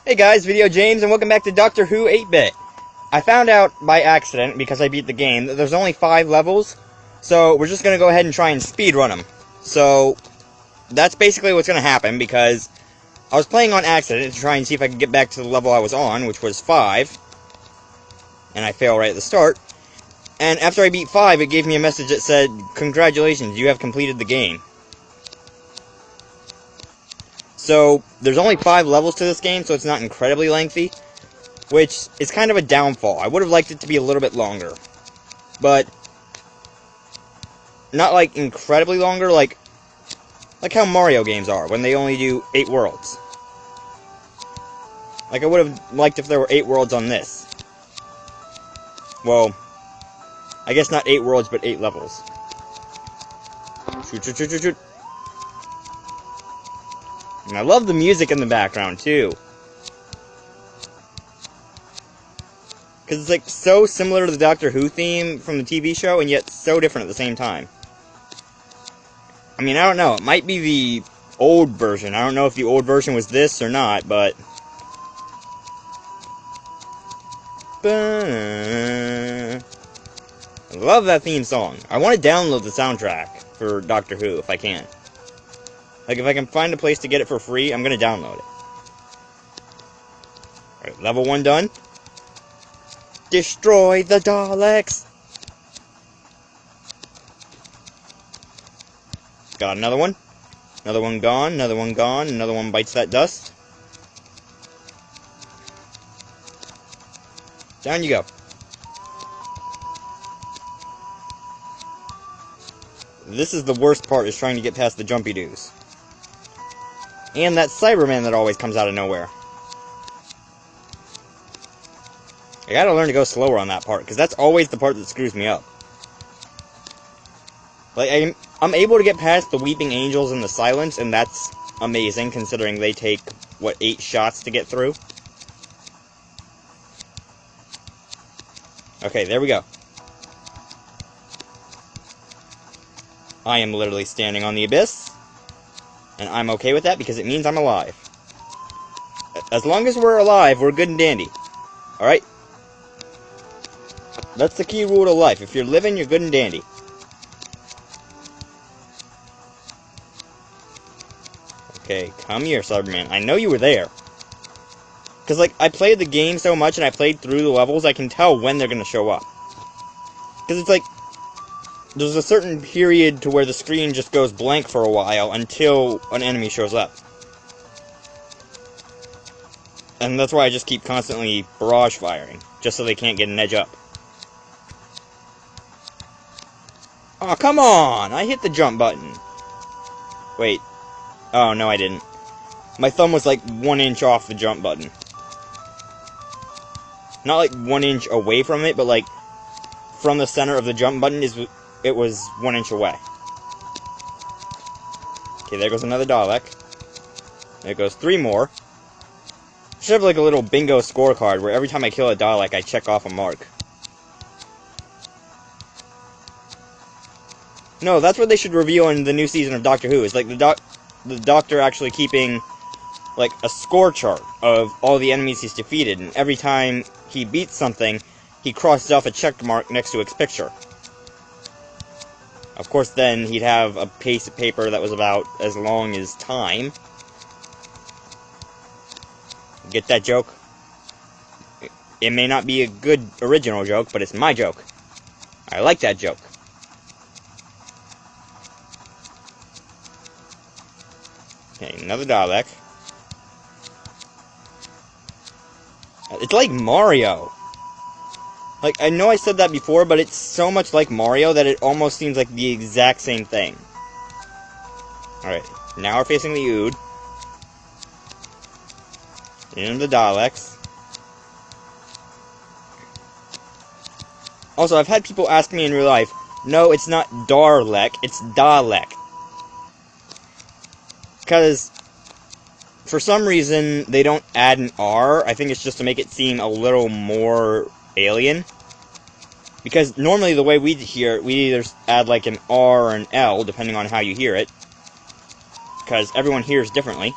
Hey guys, VideoJames, and welcome back to Doctor Who 8-Bit. I found out by accident, because I beat the game, that there's only 5 levels, so we're just going to go ahead and try and speedrun them. So, that's basically what's going to happen, because I was playing on accident to try and see if I could get back to the level I was on, which was 5, and I fail right at the start. And after I beat 5, it gave me a message that said, "Congratulations, you have completed the game." So, there's only 5 levels to this game, so it's not incredibly lengthy, which is kind of a downfall. I would have liked it to be a little bit longer. But, not like incredibly longer, like how Mario games are, when they only do 8 worlds. Like, I would have liked if there were 8 worlds on this. Well, I guess not 8 worlds, but 8 levels. Shoot, shoot, shoot, shoot, shoot. And I love the music in the background, too. Because it's, like, so similar to the Doctor Who theme from the TV show, and yet so different at the same time. I mean, I don't know. It might be the old version. I don't know if the old version was this or not, but... I love that theme song. I want to download the soundtrack for Doctor Who, if I can. Like, if I can find a place to get it for free, I'm going to download it. Alright, level 1 done. Destroy the Daleks! Got another one. Another one gone, another one gone, another one bites that dust. Down you go. This is the worst part, is trying to get past the jumpy doos. And that Cyberman that always comes out of nowhere. I gotta learn to go slower on that part, because that's always the part that screws me up. Like, I'm able to get past the Weeping Angels and the Silence, and that's amazing, considering they take, what, 8 shots to get through? Okay, there we go. I am literally standing on the abyss. And I'm okay with that because it means I'm alive. As long as we're alive, we're good and dandy. Alright? That's the key rule to life. If you're living, you're good and dandy. Okay, come here, Cyberman. I know you were there. Because, like, I played the game so much and I played through the levels, I can tell when they're going to show up. Because it's like, there's a certain period to where the screen just goes blank for a while until an enemy shows up. And that's why I just keep constantly barrage firing, just so they can't get an edge up. Oh, come on! I hit the jump button. Wait. Oh, no, I didn't. My thumb was like 1 inch off the jump button. Not like 1 inch away from it, but like from the center of the jump button it was 1 inch away. Okay, there goes another Dalek. There goes 3 more. Should have like a little bingo scorecard where every time I kill a Dalek, I check off a mark. No, that's what they should reveal in the new season of Doctor Who. It's like the Doctor actually keeping like a score chart of all the enemies he's defeated, and every time he beats something, he crosses off a check mark next to its picture. Of course, then he'd have a piece of paper that was about as long as time. Get that joke? It may not be a good original joke, but it's my joke. I like that joke. Okay, another Dalek. It's like Mario. Like, I know I said that before, but it's so much like Mario that it almost seems like the exact same thing. Alright, now we're facing the Ood. And the Daleks. Also, I've had people ask me in real life, no, it's not Darlek, it's Dalek. Because, for some reason, they don't add an R. I think it's just to make it seem a little more alien. Because normally the way we hear it, we either add like an R or an L, depending on how you hear it. Because everyone hears differently.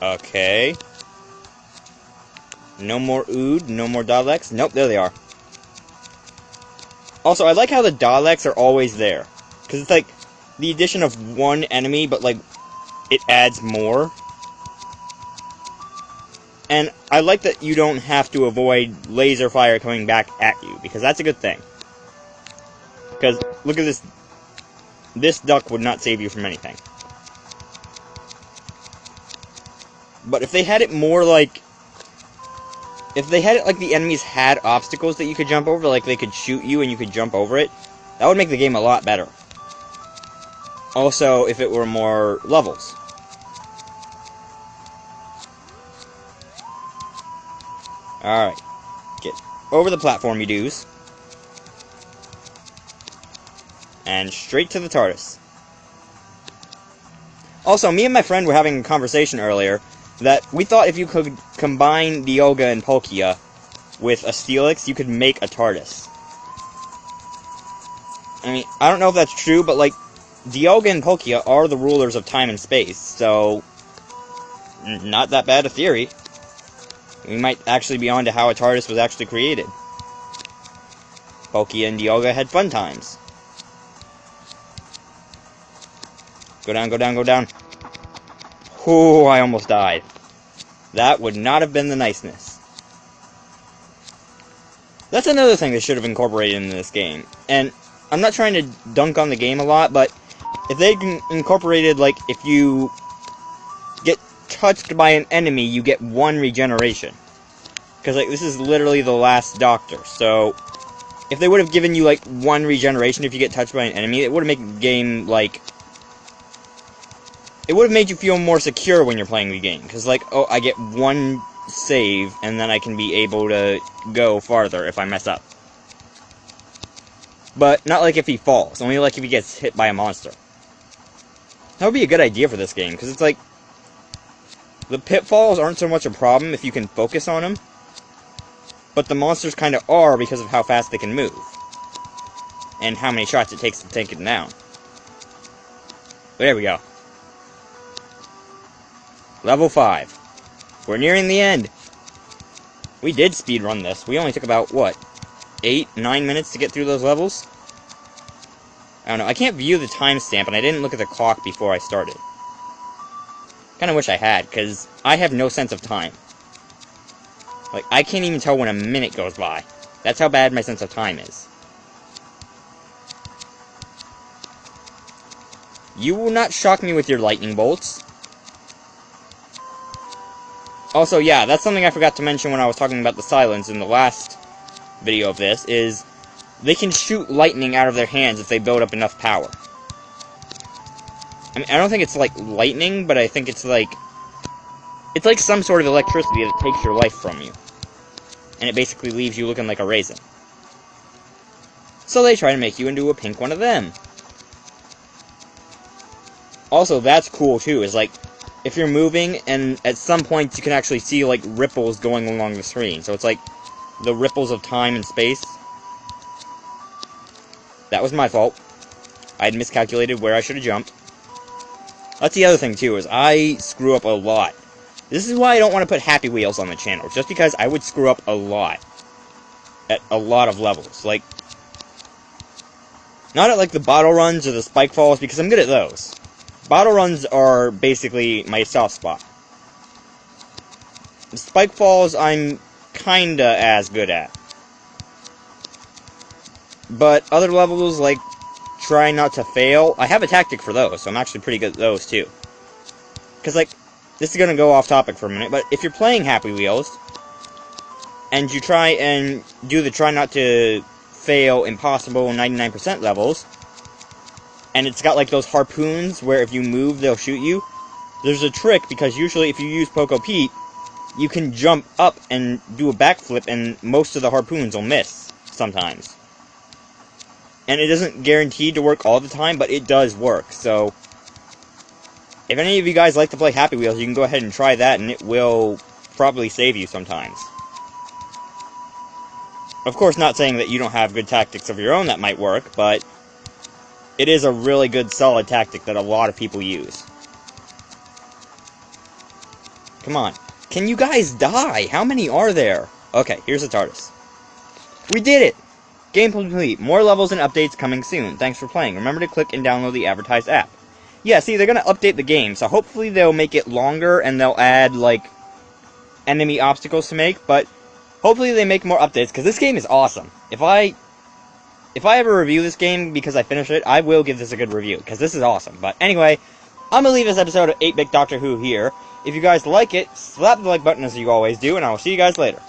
Okay. No more Ood, no more Daleks. Nope, there they are. Also, I like how the Daleks are always there. Because it's like the addition of one enemy, but like it adds more. And I like that you don't have to avoid laser fire coming back at you, because that's a good thing. Because, look at this. This duck would not save you from anything. But if they had it more like... If they had it like the enemies had obstacles that you could jump over, like they could shoot you and you could jump over it, that would make the game a lot better. Also, if it were more levels. Alright. Get over the platform, you doos. And straight to the TARDIS. Also, me and my friend were having a conversation earlier that we thought if you could combine Dialga and Palkia with a Steelix, you could make a TARDIS. I mean, I don't know if that's true, but like, Dialga and Palkia are the rulers of time and space, so not that bad a theory. We might actually be on to how a TARDIS was actually created. Palkia and Dialga had fun times. Go down, go down, go down. Oh, I almost died. That would not have been the niceness. That's another thing they should have incorporated into this game. And I'm not trying to dunk on the game a lot, but if they incorporated, like, if you get touched by an enemy, you get 1 regeneration. Because, like, this is literally the last Doctor, so if they would have given you, like, 1 regeneration if you get touched by an enemy, it would have made the game, like... It would have made you feel more secure when you're playing the game. Because, like, oh, I get 1 save, and then I can be able to go farther if I mess up. But not like if he falls, only like if he gets hit by a monster. That would be a good idea for this game, because it's like... The pitfalls aren't so much a problem if you can focus on them. But the monsters kind of are because of how fast they can move. And how many shots it takes to take it down. But there we go. Level 5. We're nearing the end. We did speedrun this. We only took about, what, 8, 9 minutes to get through those levels? I don't know. I can't view the timestamp, and I didn't look at the clock before I started. Kinda wish I had, because I have no sense of time. Like, I can't even tell when a minute goes by. That's how bad my sense of time is. You will not shock me with your lightning bolts. Also, yeah, that's something I forgot to mention when I was talking about the Silence in the last video of this, is they can shoot lightning out of their hands if they build up enough power. I mean, I don't think it's like lightning, but I think it's like some sort of electricity that takes your life from you. And it basically leaves you looking like a raisin. So they try to make you into a pink one of them. Also, that's cool too, is like, if you're moving, and at some point you can actually see, like, ripples going along the screen. So it's like the ripples of time and space. That was my fault. I had miscalculated where I should have jumped. That's the other thing, too, is I screw up a lot. This is why I don't want to put Happy Wheels on the channel, just because I would screw up a lot. At a lot of levels. Like, not at, like, the bottle runs or the spike falls, because I'm good at those. Bottle runs are basically my soft spot. The spike falls, I'm kinda as good at. But other levels, like, try not to fail, I have a tactic for those, so I'm actually pretty good at those, too. Because, like, this is gonna go off topic for a minute, but if you're playing Happy Wheels, and you try and do the try not to fail impossible 99% levels, and it's got like those harpoons where if you move they'll shoot you, there's a trick, because usually if you use Poco Pete, you can jump up and do a backflip and most of the harpoons will miss sometimes. And it isn't guaranteed to work all the time, but it does work. So if any of you guys like to play Happy Wheels, you can go ahead and try that, and it will probably save you sometimes. Of course, not saying that you don't have good tactics of your own that might work, but it is a really good, solid tactic that a lot of people use. Come on. Can you guys die? How many are there? Okay, here's the TARDIS. We did it! Game complete. More levels and updates coming soon. Thanks for playing. Remember to click and download the advertised app. Yeah, see, they're gonna update the game, so hopefully they'll make it longer and they'll add, like, enemy obstacles to make, but hopefully they make more updates, because this game is awesome. If I ever review this game because I finish it, I will give this a good review, because this is awesome. But anyway, I'm gonna leave this episode of 8-Bit Doctor Who here. If you guys like it, slap the like button as you always do, and I will see you guys later.